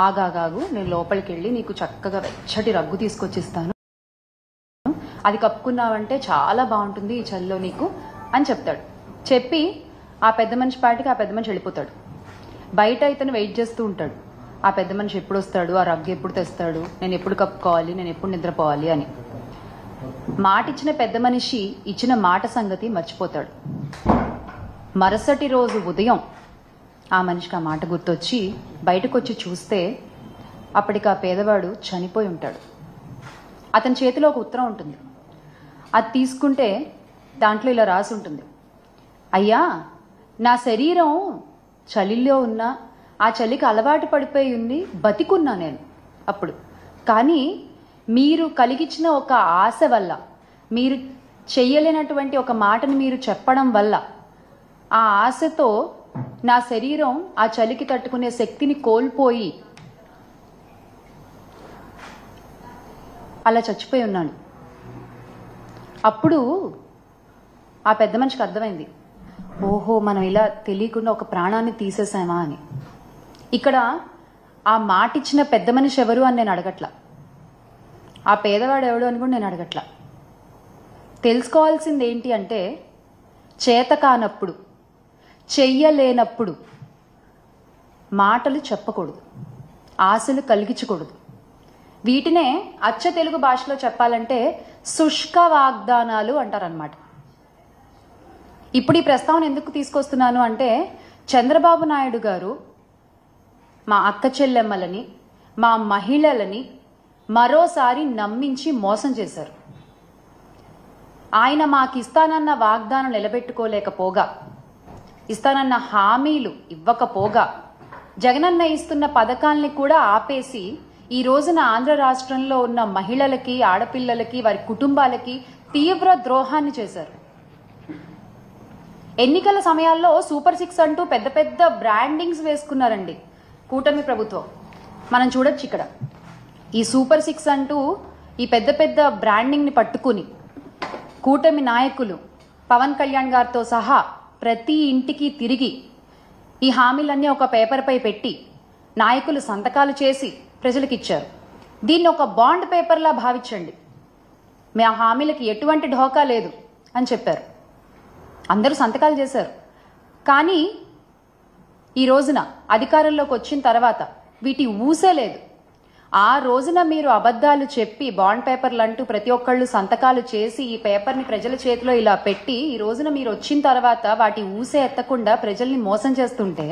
ఆగాగాగు, నేను లోపలికి వెళ్ళి నీకు చక్కగా వెచ్చటి రగ్గు తీసుకొచ్చిస్తాను, అది కప్పుకున్నావంటే చాలా బాగుంటుంది ఈ చలిలో నీకు అని చెప్తాడు. చెప్పి ఆ పెద్ద మనిషి పాటికి ఆ పెద్ద మనిషి వెళ్ళిపోతాడు. బయట ఇతను వెయిట్ చేస్తూ ఉంటాడు, ఆ పెద్ద మనిషి ఎప్పుడు వస్తాడు, ఆ రగ్గు ఎప్పుడు తెస్తాడు, నేను ఎప్పుడు కప్పుకోవాలి, నేను ఎప్పుడు నిద్రపోవాలి అని. మాట ఇచ్చిన పెద్ద మనిషి ఇచ్చిన మాట సంగతి మర్చిపోతాడు. మరుసటి రోజు ఉదయం ఆ మనిషికి ఆ మాట గుర్తొచ్చి బయటకు వచ్చి చూస్తే అప్పటికి ఆ పేదవాడు చనిపోయి ఉంటాడు. అతని చేతిలో ఒక ఉత్తరం ఉంటుంది. అది తీసుకుంటే దాంట్లో ఇలా రాసి ఉంటుంది, అయ్యా, నా శరీరం చలిలో ఉన్నా ఆ చలికి అలవాటు పడిపోయి ఉంది, బతికున్నా నేను అప్పుడు. కానీ మీరు కలిగించిన ఒక ఆశ వల్ల, మీరు చెయ్యలేనటువంటి ఒక మాటను మీరు చెప్పడం వల్ల, ఆ ఆశతో నా శరీరం ఆ చలికి తట్టుకునే శక్తిని కోల్పోయి అలా చచ్చిపోయి ఉన్నాను. అప్పుడు ఆ పెద్ద మనిషికి అర్థమైంది, ఓహో, మనం ఇలా తెలియకుండా ఒక ప్రాణాన్ని తీసేసామా అని. ఇక్కడ ఆ మాట ఇచ్చిన పెద్ద మనిషి ఎవరు అని నేను అడగట్లా, ఆ పేదవాడు ఎవడు అని కూడా నేను అడగట్లా. తెలుసుకోవాల్సింది ఏంటి అంటే, చేత కానప్పుడు, చెయ్యలేనప్పుడు మాటలు చెప్పకూడదు, ఆశలు కలిగించకూడదు. వీటినే అచ్చ తెలుగు భాషలో చెప్పాలంటే శుష్క వాగ్దానాలు అంటారనమాట. ఇప్పుడు ఈ ప్రస్తావన ఎందుకు తీసుకొస్తున్నాను అంటే, చంద్రబాబు నాయుడు గారు మా అక్క చెల్లెమ్మలని, మా మహిళలని మరోసారి నమ్మించి మోసం చేశారు. ఆయన మాకు ఇస్తానన్న వాగ్దానం నిలబెట్టుకోలేకపోగా, ఇస్తానన్న హామీలు ఇవ్వకపోగా, జగనన్న ఇస్తున్న పథకాల్ని కూడా ఆపేసి ఈ రోజున ఆంధ్ర రాష్ట్రంలో ఉన్న మహిళలకి, ఆడపిల్లలకి, వారి కుటుంబాలకి తీవ్ర ద్రోహాన్ని చేశారు. ఎన్నికల సమయాల్లో సూపర్ 6 అంటూ పెద్ద పెద్ద బ్రాండింగ్స్ వేసుకున్నారండి కూటమి ప్రభుత్వం. మనం చూడొచ్చు ఇక్కడ ఈ సూపర్ 6 అంటూ ఈ పెద్ద పెద్ద బ్రాండింగ్ని పట్టుకుని కూటమి నాయకులు పవన్ కళ్యాణ్ గారితో సహా ప్రతి ఇంటికి తిరిగి ఈ హామీలన్నీ ఒక పేపర్పై పెట్టి నాయకులు సంతకాలు చేసి ప్రజలకు ఇచ్చారు. దీన్ని ఒక బాండ్ పేపర్లా భావించండి, మీ ఆ హామీలకి ఎటువంటి ఢోకా లేదు అని చెప్పారు. అందరూ సంతకాలు చేశారు. కానీ ఈ రోజున అధికారంలోకి వచ్చిన తర్వాత వీటి ఊసే లేదు. ఆ రోజున మీరు అబద్ధాలు చెప్పి బాండ్ పేపర్లు అంటూ ప్రతి ఒక్కళ్ళు సంతకాలు చేసి ఈ పేపర్ని ప్రజల చేతిలో ఇలా పెట్టి, ఈ రోజున మీరు వచ్చిన తర్వాత వాటి ఊసే ఎత్తకుండా ప్రజల్ని మోసం చేస్తుంటే,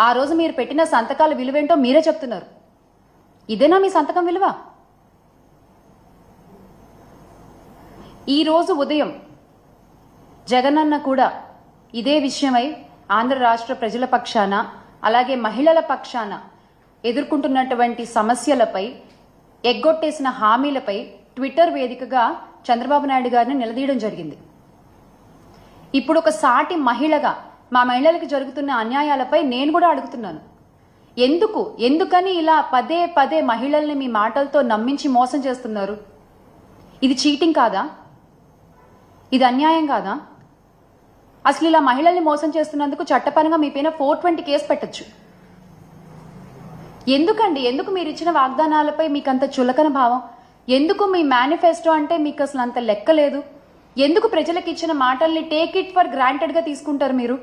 ఆ రోజు మీరు పెట్టిన సంతకాల విలువేంటో మీరే చెప్తున్నారు. ఇదేనా మీ సంతకం విలువ? ఈ రోజు ఉదయం జగనన్న కూడా ఇదే విషయమై ఆంధ్ర రాష్ట్ర ప్రజల పక్షాన, అలాగే మహిళల పక్షాన ఎదుర్కొంటున్నటువంటి సమస్యలపై, ఎగ్గొట్టేసిన హామీలపై ట్విట్టర్ వేదికగా చంద్రబాబు నాయుడు గారిని నిలదీయడం జరిగింది. ఇప్పుడు ఒక సాటి మహిళగా మా మహిళలకు జరుగుతున్న అన్యాయాలపై నేను కూడా అడుగుతున్నాను. ఎందుకని ఇలా పదే పదే మహిళల్ని మీ మాటలతో నమ్మించి మోసం చేస్తున్నారు? ఇది చీటింగ్ కాదా? ఇది అన్యాయం కాదా? అసలు ఇలా మహిళల్ని మోసం చేస్తున్నందుకు చట్టపరంగా మీ పైన 420 కేసు పెట్టచ్చు. ఎందుకు మీరు ఇచ్చిన వాగ్దానాలపై మీకు అంత చులకన భావం? ఎందుకు మీ మేనిఫెస్టో అంటే మీకు అసలు అంత లెక్క లేదు? ఎందుకు ప్రజలకు ఇచ్చిన మాటల్ని టేక్ ఇట్ ఫర్ గ్రాంటెడ్ గా తీసుకుంటారు మీరు?